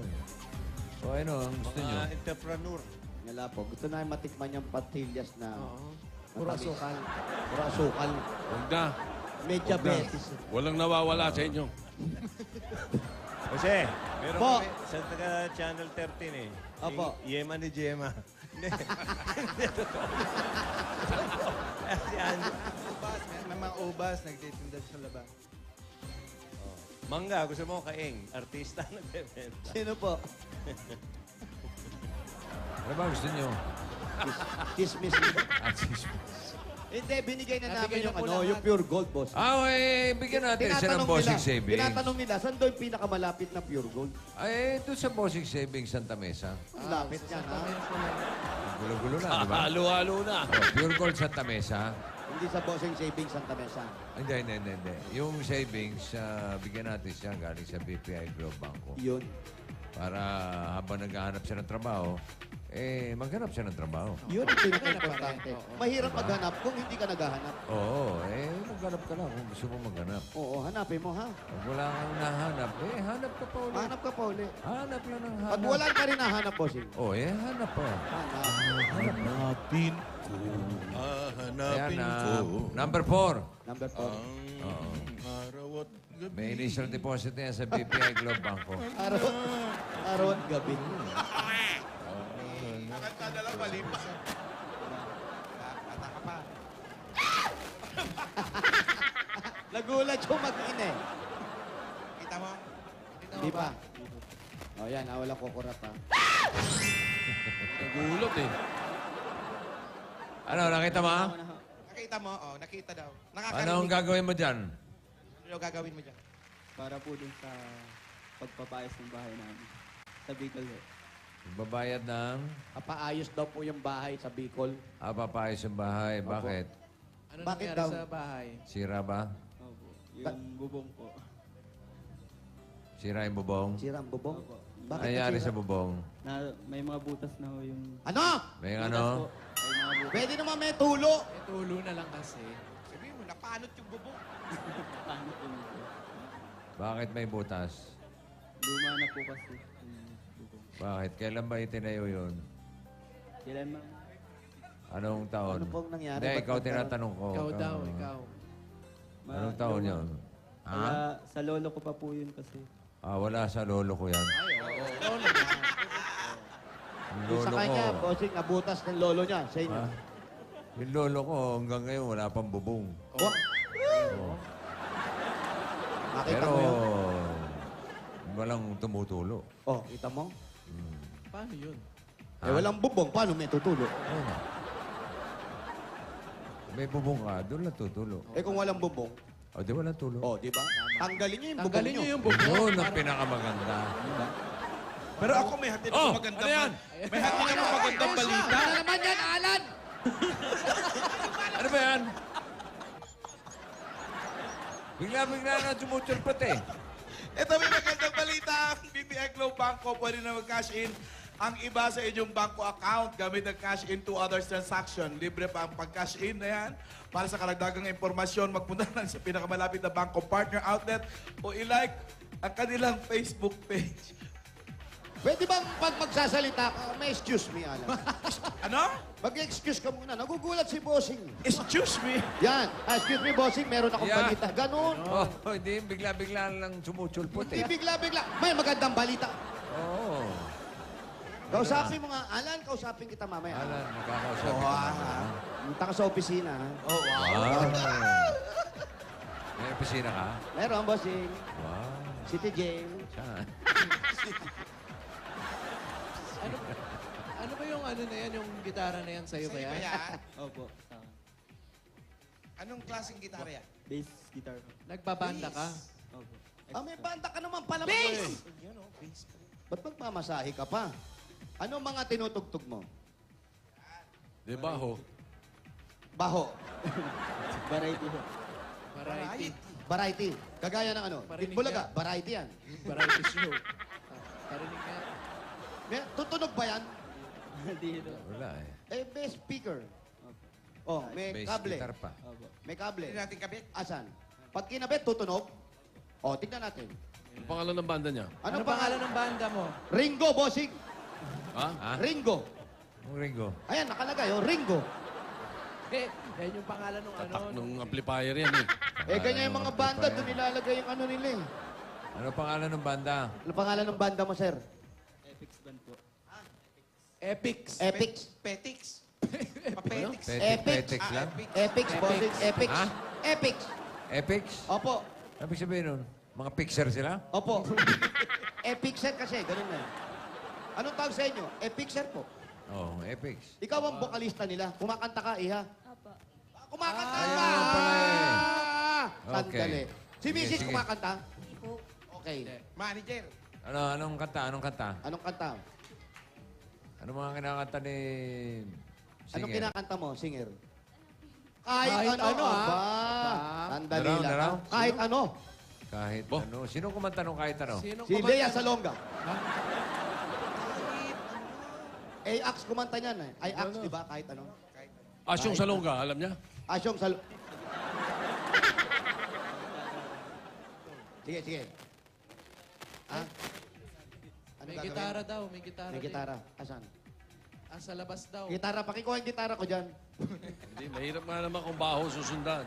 O ano, ang gusto nyo? Mga entrepreneur. Wala po. Gusto na matikman yung patillas na... Puro asukal. Puro asukal. Huwag na. Medya betis. Walang nawawala sa inyo. Kasi, meron Po. kami sa taga-channel 13 eh. Opo. Yema ni Jema. Hindi. Si Andy. Ubas, may mga ubas, nagtitinda sa labas. Mangga, gusto mo kaing. Artista nagbebenta. Sino po? Ano ba gusto nyo? Chismis. At chismis. Hindi, binigay na namin Nabigay na yung po ano, lahat. yung pure gold, boss. Bigyan natin siya ng bossing savings. Tinatanong nila, saan doon yung pinakamalapit na pure gold? Ay, doon sa bossing savings Santa Mesa. Ang lapit yan, ha? Gulo-gulo na, di ba? Halo-halo na. Pure Gold Santa Mesa. Hindi sa bossing savings Santa Mesa. Hindi. Yung savings, bigyan natin siya galing sa BPI Globe Banco. Yun. Para habang naghahanap siya ng trabaho, maghanap siya ng trabaho. Yun ang pinaka-importante. Mahirap maghanap kung hindi ka naghahanap. Oo, maghanap ka lang kung gusto mo maghanap. Oo, hanapin mo, ha? Pag wala kang nahanap, hanap ka pa ulit. Hanap ka pa ulit. Hanap lang ng hanap. Pag wala ka rin nahanap, bossing. Hanap pa. Hanapin ko. Ayan, number 4. Number 4. Araw at gabi. May initial deposit na yan sa BPI Globe Banco. Araw at gabi. Nakanta lang malipas. Bata ka pa. Nagulat yung mag-ine. Kita mo? Di pa. O yan, wala kukurap, ha? Nagulat eh. Ano, nakita mo? Nakita mo? Oh, nakita daw. Ano ang gagawin mo dyan? Ano gagawin mo dyan? Para po dun sa pagpapaayos ng bahay namin. Sa Bicol po. Magbabayad ng Papaayos daw po yung bahay sa Bicol. papayos yung bahay. Bakit? Ano Bakit nangyari daw? sa bahay? Sira ba? Opo. Yung bubong po. Sira yung bubong? Sira ang bubong. Opo. Bakit Nangyari nasira? sa bubong? May mga butas na ho yung... Ano? May Butas ano? po. May mga butas. Pwede naman may tulo. Eh, tulo na lang kasi. Sabihin mo, napanot yung bubong. Paano po nito? Bakit may butas? Luma na po kasi yung bubong. Bakit? Kailan ba itinayo yun? Kailan man? Anong taon? Ano pong nangyari? Hindi, Ba't ikaw nagkaroon? tinatanong ko. Ikaw daw, ikaw. Anong taon yun? Ha? Kaya sa lolo ko pa po yun kasi. Wala sa lolo ko yan. Ay, oo. Oo naman. Yung sa lolo kanya, ko. bossing, nabutas ng lolo niya sa inyo. Yung lolo ko hanggang ngayon wala pang bubong. Oh. Nakita Pero mo yun? walang tumutulo. Oh, kita mo? Paano yun? Eh, walang bubong. Paano may tutulo? Oo nga. May bubong ka, doon lang tutulo. Eh, kung walang bubong, O, di walang tulo. oh, di ba? Tanggalin niyo yung bubong Tanggalin niyo. niyo yung bubong. Yun ang pinakamaganda. Pero ako may hatid ako magandang may hatid ako magandang balita. Ano naman yan, Alan? Ano ba yan? Bigla-bigla na tumutulpot eh. Ito may magandang balita. Ang BPI Globe Banco pwede na mag-cash in ang iba sa inyong banko account gamit ang cash in to others transaction. Libre pa ang pag-cash in na yan. Para sa karagdagang impormasyon, magpunta lang sa pinakamalapit na banko partner outlet o i-like ang kanilang Facebook page. Pwede bang pag magsasalita ka, may excuse me, Alan? Ano? Mag-excuse ka muna. Nagugulat si Bossing. Excuse me? Yan. Excuse me, Bossing. Meron akong Yeah. balita. Ganun. Oh, hindi. Bigla-bigla lang tumutulpot Hindi eh. bigla-bigla. May magandang balita. Oo. Kausapin mo nga. Alan, kausapin kita mamaya. Alan, nagkakausap Oo, kita. Punta ka sa opisina. ha? Oh, wow. Wow. May opisina ka? Meron, Bossing. Wow. City Jail. Saan? Ano ba yung ano na yan, yung gitara na yan sa'yo ba Sa'yo yan? ba yan? Opo. Anong klaseng gitara yan? Bass guitar po. Nagbabanda ka? Opo. Ah, may banda ka naman pala. Bass! Yan, oh, bass. Ba't magmamasahe ka pa? Anong mga tinutugtog mo? Di ba ho? Baho. Variety po. Variety. Variety. Kagaya ng ano? Marinig Itbulaga. Variety yan. Variety show. Parinig nga. Tutunog ba yan? Dito. Wala eh. Eh, bass speaker. Oh, may Bass kable. guitar pa. Opo. May kable. Hindi natin kabit. Asan? Pag kinabit, tutunog. Oh, tignan natin. Ang pangalan ng banda niya? Ano pangalan ng banda mo? Ringo, bossing. Ha? Ha? Ringo. Ang Ringo. Ayan, nakalagay, oh, Ringo. Eh, yan yung pangalan ng ano. Tatak ng amplifier yan eh. Eh, ganyan yung mga banda, doon nilalagay yung ano nila eh. Ano pangalan ng banda? Ano pangalan ng banda mo, sir? Epix band po. Epix. Epix. Petix. Papetix. Petix lang? Epix, bossing. Epix. Ha? Epix. Epix? Opo. Ano ibig sabihin nun? Mga pixer sila? Opo. Epixer kasi, ganun na. Anong tawag sa inyo? Epixer po. Oo, oh, Epix. Ikaw ang vokalista nila. Kumakanta ka, Iha. Opo. Kumakanta Ayun ka! lang pala eh. Sandali. Okay. Si Sige, Mrs. sige. kumakanta? Hindi po. Okay. Manager. Ano, anong kanta? Anong kanta? Anong kanta? Ano mga kinakanta ni Anong singer? kinakanta mo, singer? Kahit ano, aba. Aba. Sandali Naraw, lang. naraw. Kahit ano. Kahit Bo. ano. Sino kumanta nung kahit ano? Sinong Si kumanta? Lea Salonga. Ax kumanta niyan eh. Ay, Ax, di ba? Kahit ano. Asyong Salonga, alam niya? Asyong Sal... Sige, sige. Ha? Ano May gagawin? gitara daw, may gitara. May din. gitara. Asan? Ah, sa labas daw. Gitara. Pakikuha yung gitara ko dyan. Hindi, mahirap nga naman kung baho susundan.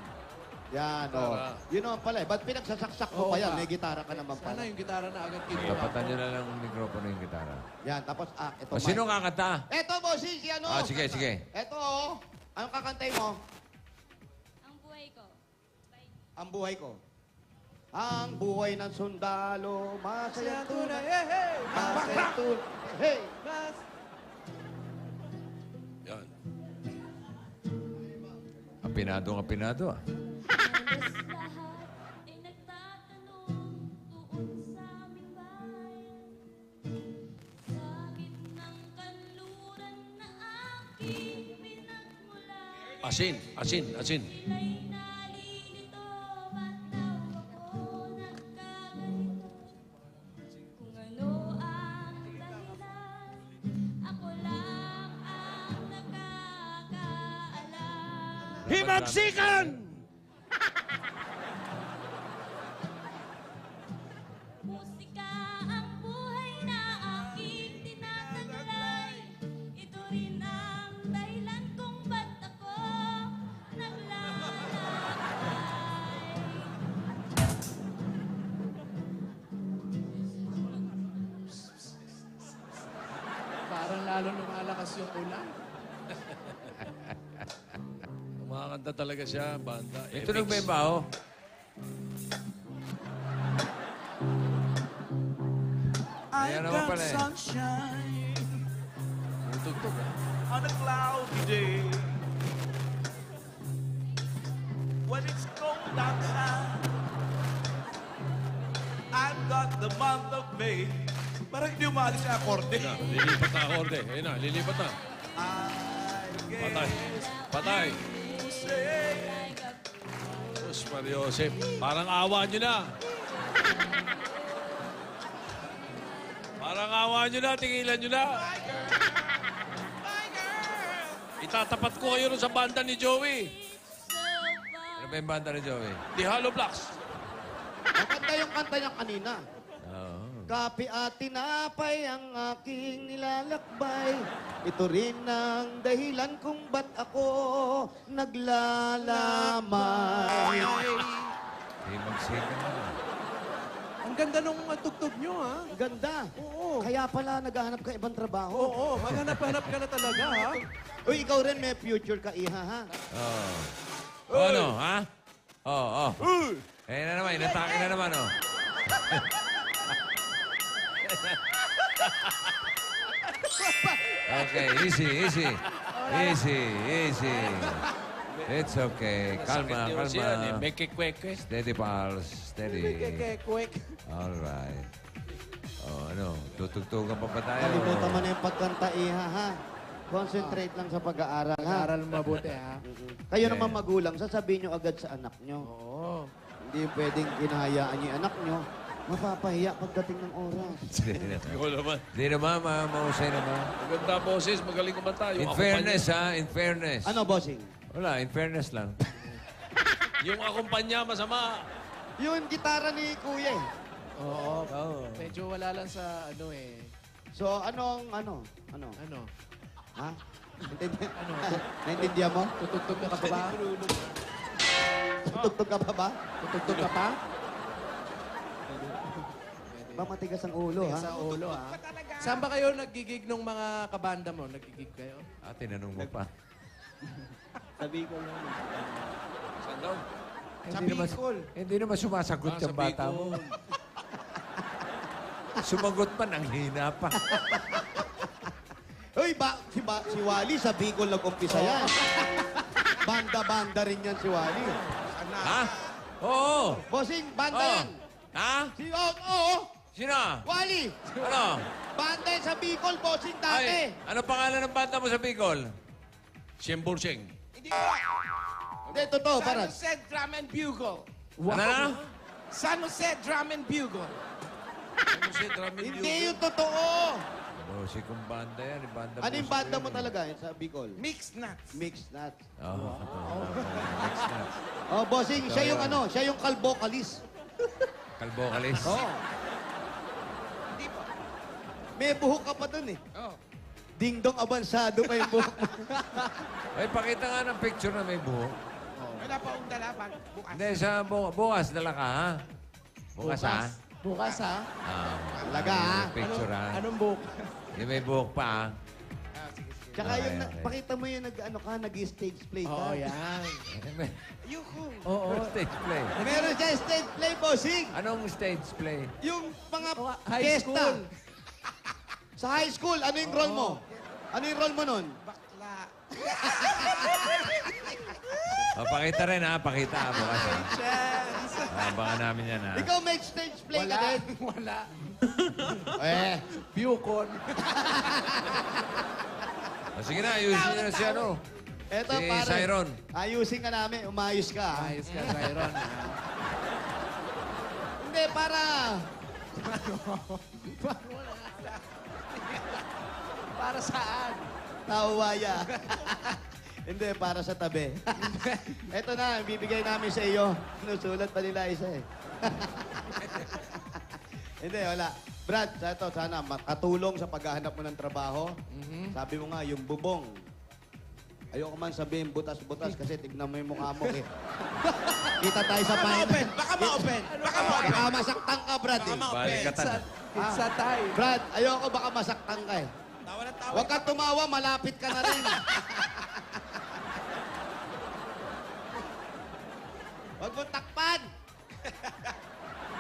Yan, o. Gitara. Yun naman pala eh. Ba't pinagsasaksak mo Oo pa yan? nga. May gitara ka naman Sana pala. yung gitara na agad kinuha. Tapatan nyo na lang ng mikropono yung gitara. Yan, tapos, ito. O, sino kakanta? Eto, bossy, si ano? Ah, sige, sige. Eto, oh. Anong kakantay mo? Ang buhay ko. Ang buhay ko. Ang buhay ng sundalo, masayang tunay. Hey, hey! Masayang tunay. Hey! Mas! Yan. Apinado ah. Halos lahat ay nagtatanong doon sa aming bayan. Sakit ng kanluran na aking pinagmulan. Asin, asin, asin. Sila'y nalilito, ba't daw ako nagkaganito? Kung ano ang dahilan, ako lang ang nakakaalam. Himagsikan! Musika ang buhay na aking tinataglay. Ito rin ang dahilan kung ba't ako naglalakbay. Parang lalo nung Malakas yung ulan. Kumakanta talaga siya, banda. Ito nagbebaho. Ayan naman pala eh. sunshine Tugtog on a cloudy day. When it's cold outside, I've got the month of May. Parang hindi umalis sa akorde. Lilipat na akorde. Ayun na, lilipat na. Patay. Patay. Sus, Mario Joseph. Parang awa nyo na. Parang awa nyo na. Tingilan nyo na. Itatapat ko kayo sa banda ni Joey. Ano ba yung banda ni Joey? The Hollow Blocks. Maganda yung kanta niya kanina. Oo. Kape at tinapay ang aking nilalakbay. Ito rin ang dahilan kung ba't ako naglalamay. Hindi magsika na. Ang ganda nung tugtog nyo, ha? Ang ganda. Oo. Kaya pala naghahanap ka ibang trabaho. Oo, maghanap-hanap ka na talaga, ha? Uy, ikaw rin may future ka, Iha, ha? Oo. Oh, ano, ha? Oo, oh. Eh na naman, inatake na naman, oh. Okay, easy, easy. Easy, easy. It's okay. Kalma, kalma. Make it quick. Steady, pals. Steady. Quick. All right. Oh, ano? Tutugtugan pa ba tayo? Kalimutan mo na yung pagkanta, Iha, ha? Concentrate lang sa pag-aaral, ha? Aral mabuti, ha? Kayo naman magulang, sasabihin nyo agad sa anak nyo. Oo. Hindi pwedeng kinahayaan nyo yung anak nyo. Mapapahiya pagdating ng oras. Ikaw naman. Hindi naman, mahusay naman. Maganda boses, magaling kumanta. In fairness, ha? In fairness. Ano, bossing? Wala, in fairness lang. Yung akumpanya, masama. Yung gitara ni Kuya, eh. Oo. Medyo wala lang sa ano, eh. So, ano? Ano? Ha? Ano? Naintindihan mo? Tutugtog ka pa ba? Tutugtog ka pa ba? Tutugtog ka pa? Ba matigas ang ulo, ha? Sa ulo, ha? Saan ba kayo nagigig nung mga kabanda mo? Nagigig kayo? Ah, tinanong mo pa. Sabi ko lang. Saan daw? Hindi naman sumasagot yung bata mo. Sumagot pa, nang hina pa. Uy, si Wally sa Bicol nag-umpisa yan. Banda-banda rin yan si Wally. Ha? Oo. Bossing, banda Oo. yan. Ha? Oo. Sino? Wally, Ano? banda yan sa Bicol, bossing dati. Ay, ano pangalan ng banda mo sa Bicol? Siyemburseng. Hindi, totoo, San parang. Jose Drum and Bugle. Ano na? San Jose Drum and Bugle. Ano si Dramil Hindi yung totoo. Ano, si kung banda yan. Banda Ano yung banda mo talaga yun sa Bicol? Mixed nuts. Mixed Nuts. Oo. Next na. Oh, bossing, siya yung Sorry. siya yung kalbo-kalis. Kalbo-kalis. Oo. Hindi po. May buhok ka pa dun, eh. Oh. Ding-dong abansado pa yung buhok mo. Ay, pakita nga ng picture na may buhok. Wala pa akong dala pag bukas. Hindi, sa bukas dala ka, ha? Bukas, ha? Bukas, ha? Ah, Talaga, ha? picture, ha? Anong buhok? Hindi may buhok pa, ha? Tsaka Okay, yung, okay. pakita mo yung nag-stage play ka. Oo, yan. Yuhu. Oo. Stage play. Meron siya stage play, bossing. Anong stage play? Yung mga High fiesta. school. Sa high school, ano yung role mo? Ano yung role mo nun? Bakla. O, pakita rin, ha? Pakita, ha? Bukas, ha? Baka namin yan, ha? Ikaw may stage play ka Wala. din. Wala. Bucon. O, sige na, ayusin nyo na si ano. Eto, Si pare. Siron. Ayusin ka namin. Umayos ka. ha? Ayos ka, Tyron. Hindi, para... Para saan? Tawaya. Hindi, para sa tabi. Eto na, bibigay namin sa iyo. Sinusulat pa nila isa eh. Hindi, wala. Brad, eto, sana makatulong sa paghahanap mo ng trabaho. Sabi mo nga, yung bubong. Ayoko man sabihin butas-butas kasi tignan mo yung mukha mo eh. Kita tayo sa pahin. Baka ma-open. Baka ma-open. Baka masaktan ka, Brad. Eh. Balikatan. It's a tie. Brad, ayoko baka masaktan ka eh. Tawa na tawa. Huwag kang tumawa, malapit ka na rin. Huwag mo takpan.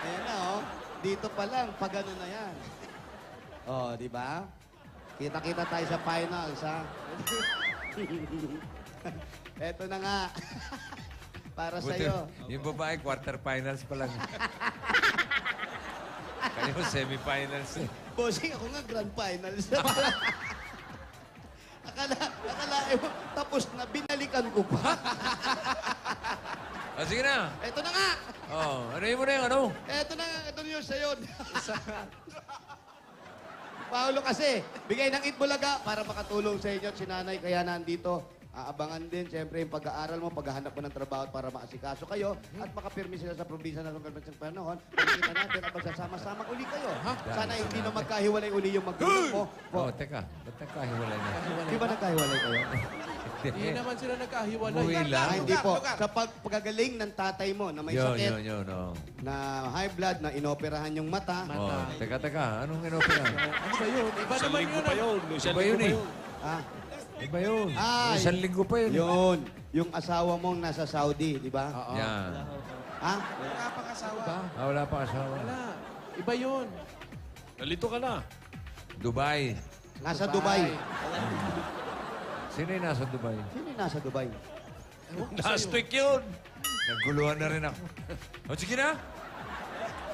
Ayan na, oh. Dito pa lang, pag ano na yan. Oh, di ba? Kita-kita tayo sa finals, ha? Eto na nga. Para sa'yo. Yung babae, quarterfinals pa lang. Kayo, semifinals eh. Bossing, ako nga grand finals. akala mo, tapos na, binalikan ko pa. Ah, sige na. Eto na nga. Oh, ano mo na yung ano? Eto na nga, ito na yung sayo. Paolo kasi, bigay ng Itbulaga para makatulong sa inyo at si nanay. Kaya nandito, aabangan din, siyempre, yung pag-aaral mo, paghahanap mo ng trabaho at para maasikaso kayo at makapirmi sila sa probinsya na lugar ng panahon. Pagkita natin at magsasama-sama uli kayo. Sana hindi na magkahiwalay uli yung magulang mo. Oh, teka. Ba't nagkahiwalay na? Di ba nagkahiwalay kayo? Hindi naman sila nagkahiwalay. Umuwi lang. Hindi po. Sa pagkagaling ng tatay mo na may sakit, Yun, oh. na high blood, na inoperahan yung mata. Oh, teka. Anong inopera? Ano ba yun? Iba Isang naman linggo yun. pa yun. Isang Iba linggo yun pa eh. yun. Ah, Iba yun. Ay. Isang linggo pa yun. yun. Yung asawa mong nasa Saudi, di ba? Yan. Ha? Wala pang asawa. Ah, wala pa asawa. Wala. Iba yun. Nalito ka na. Dubai. Nasa Dubai. Sino yung nasa Dubai? Sino yung nasa Dubai? Last week yun. Naguluhan na rin ako. O, sige na.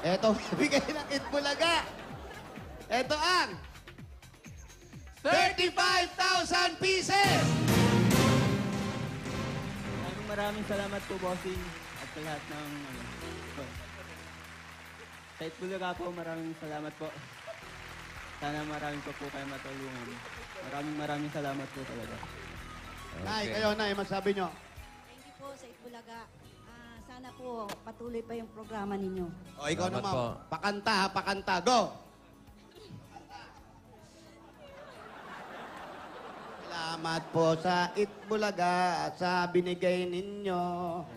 Eto, bigay ng Itbulaga. Eto ang 35,000 pieces! Maraming salamat po, bossing, at sa lahat ng sa Itbulaga po, maraming salamat po. Sana maraming po kayo matulungan. Maraming salamat po talaga. Nay, kayo, Nay, masabi nyo. Thank you po sa Itbulaga. Sana po patuloy pa yung programa ninyo. O, ikaw Salamat naman. po. Pakanta, ha? Pakanta. Go! Salamat po sa Itbulaga at sa binigay ninyo.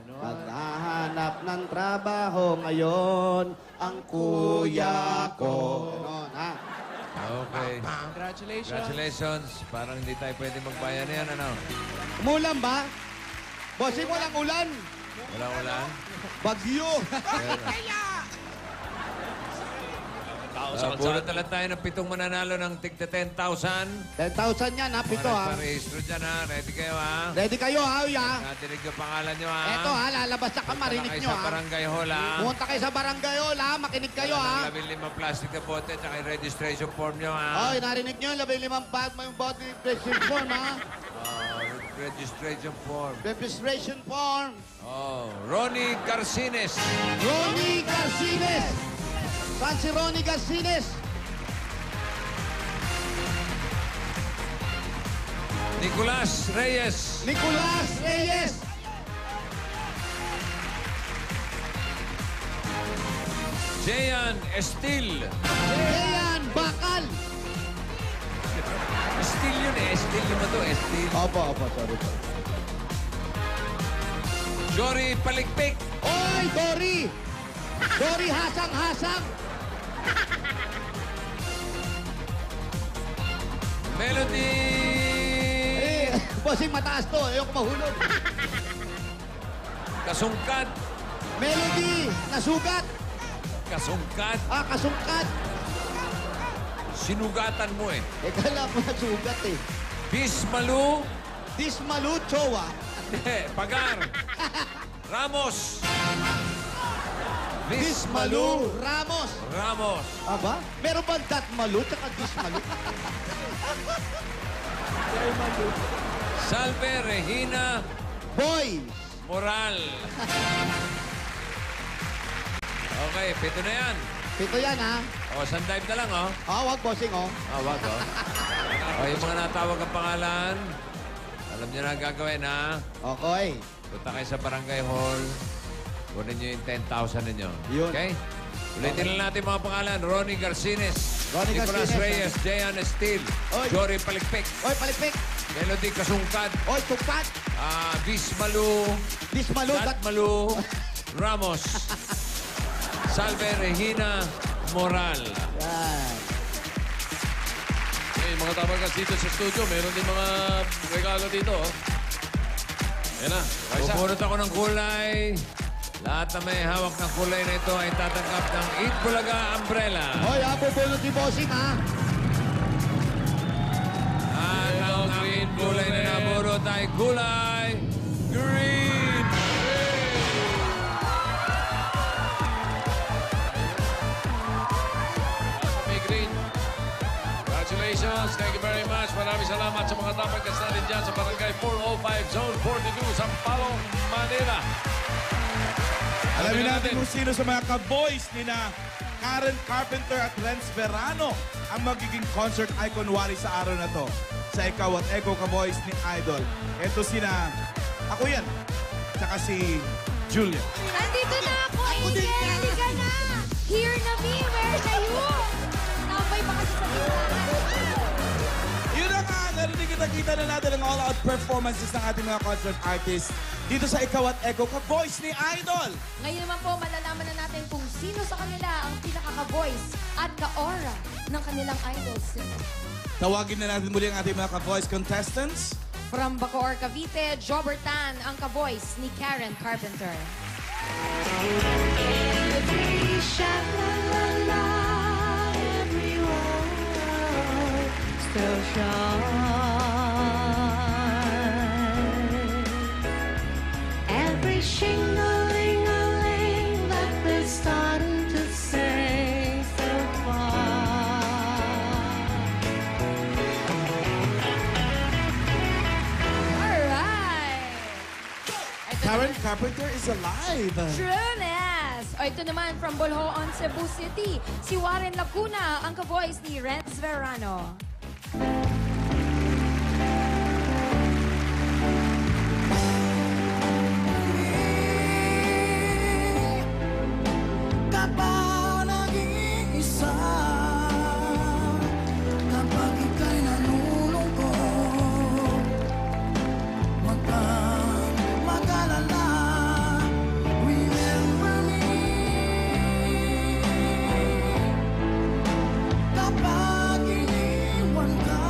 Maghahanap ng trabaho ngayon ang kuya ko. Ganon, ha? Okay. Congratulations. Congratulations. Parang hindi tayo pwede magbayan na yan, ano? Umulan ba? Bossing, walang ulan. Wala. Bagyo. Bulat na lang tayo ng 7 mananalo ng tigta 10,000. 10,000 yan, ha? Pito, ha? Parehistro dyan, ha? Ready kayo, ha? Ready kayo, ha? Uy, ha? Natinig yung pangalan nyo, ha? Eto, ha? Lalabas sa kamarinig Punta kayo nyo, sa ha? Barangay Hall, ha? Pumunta kayo sa Barangay Hall, ha? Makinig kayo, ha? 15 plastic na bote at yung registration form nyo, ha? Oy, narinig nyo, 15 bag mo yung body registration form, ha? Registration form. Registration form. Oh, Ronnie Garcines. Ronnie Garcines. Saan si Ronnie Garcines? Nicolas Reyes. Nicolas Reyes. Jean Estil. Jean Bakal. Estil yun eh. Estil naman to. Estil. Opo, sorry. Jory Palikpik. Oy, Dory. Dory, hasang-hasang. Melody. Bossing, mataas to. Ayoko mahulog. Kasungkat. Melody, nasugat. Kasungkat. Kasungkat. Sinugatan mo eh. Kala mo nasugat eh. Bismalu. Dismalu Chowa. Pagar. Ramos. Dismalu Ramos. Ramos. Aba? Meron ba Datmalu tsaka Dismalu? Salve Regina Boy. Moral. Okay, 7 na yan. Pito yan, ha? O, sundive na lang, oh. Wag, bossing, oh. Wag, oh. O, yung mga natawag ang pangalan, alam niyo na ang gagawin, ha? Okay. Punta kayo sa Barangay Hall. Kunin niyo yung 10,000 ninyo. Yun. Okay? Ulitin lang natin mga pangalan. Ronnie Garcines. Ronnie Nicolas Garcines, Reyes. Jean Estil. Oy. Jory Palikpik. Oy, Palikpik. Melody Kasungkad. Oy, Tugpat. Bismalu. Dismalu. Datmalu. Ramos. Salve Regina Moral. Yan. Okay, mga tabagas dito sa studio, meron din mga regalo dito. Oh. Yan na, Raisa. Pupulot ako ng kulay. Lahat na may hawak ng kulay na ito ay tatanggap ng Eat Bulaga Umbrella. Hoy, pupulot ni Bossing, ha? At ang aking kulay na naburot ay kulay green. May green. Congratulations. Thank you very much. Maraming salamat sa mga tabagas natin dyan sa Barangay 405, Zone 42, Sampaloc, Manila. Alamin natin kung sino sa mga ka-boys ni na Karen Carpenter at Renz Verano ang magiging concert icon wari sa araw na to. Sa Ikaw at Eko ka-boys ni Idol. Ito sina, ako yan, tsaka si Julia. Nandito na ako, Angel! Halika na! Here na me! Where are you? Napay pa kasi sa tindahan. Yun na nga, narinig kita na natin ang all-out performances ng ating mga concert artists dito sa Ikaw at Eko ka-boys ni Idol. Ngayon naman po, malalaman na natin kung sino sa kanila ang pinaka-ka-voice at ka-aura ng kanilang idols. Tawagin na natin muli ang ating mga ka-voice contestants. From Bacoor, Cavite, Jobber Tan ang ka-voice ni Karen Carpenter. Still shine. Every shingling-a-ling that they're starting to sing so far. Alright! Karen Carpenter is alive. Trueness! O ito naman from Bolhoon, Cebu City, si Warren Lacuna ang ka-voice ni Renz Verano. Kapag nag-iisa, kapag ika'y nalulungkot, huwag kang mag-alala, remember me. Kapag iniwan ka,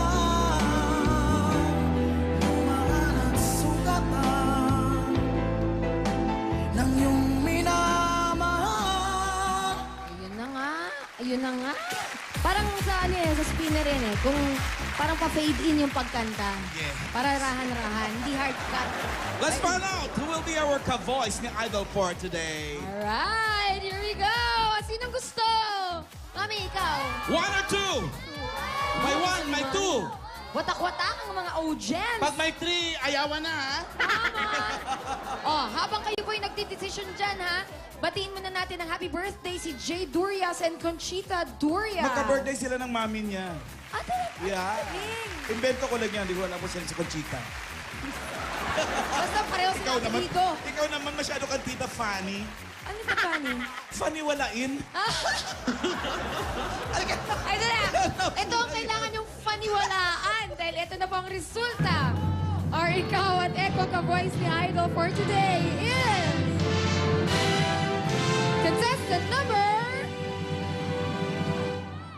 lumaan at sugatan ng iyong minamahal. Ayun na nga. Parang sa sa spinner rin eh. Kung parang pa-fade in yung pagkanta. Yeah. Para rahan-rahan, hindi hard cut. Let's find out who will be our ka-voice ni Idol for today. Alright, here we go! Sinong gusto? Mami, ikaw. 1 or 2? May 1, may 2. Watak-watak ang mga audience. Pag may 3, ayawan na, ha? Oh, habang kayo po'y nagdidesisyon dyan, ha? Batiin muna natin ang happy birthday si Jay Durias and Conchita Durias. Magka-birthday sila ng mami niya. Ah, talaga? Yeah. Invento ko lang yan. Hindi ko alam kung sila si Conchita. Basta pareho sila dito. Ikaw naman masyado kang tita Fanny. Ano ito, Fanny? Fanny walain. Ito na. Ito ang kailangan yung paniwalaan dahil ito na po ang resulta. Or ikaw at Eko ka-voice ni Idol for today is... Contestant number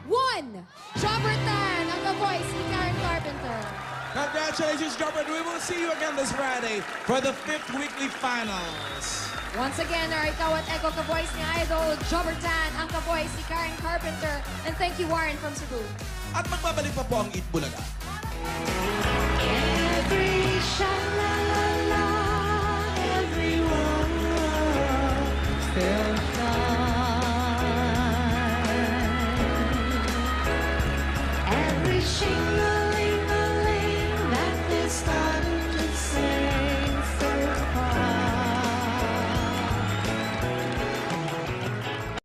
1, Jobber Tan, ang ka-voice ni Karen Carpenter. Congratulations, Jobber. We will see you again this Friday for the 5th weekly finals. Once again, our ikaw at Eko ka-voice ni Idol, Jobber Tan, ang ka-voice ni Karen Carpenter. And thank you, Warren from Cebu. At magbabalik pa po ang Eat Bulaga. Every sha-la-la-la, everyone still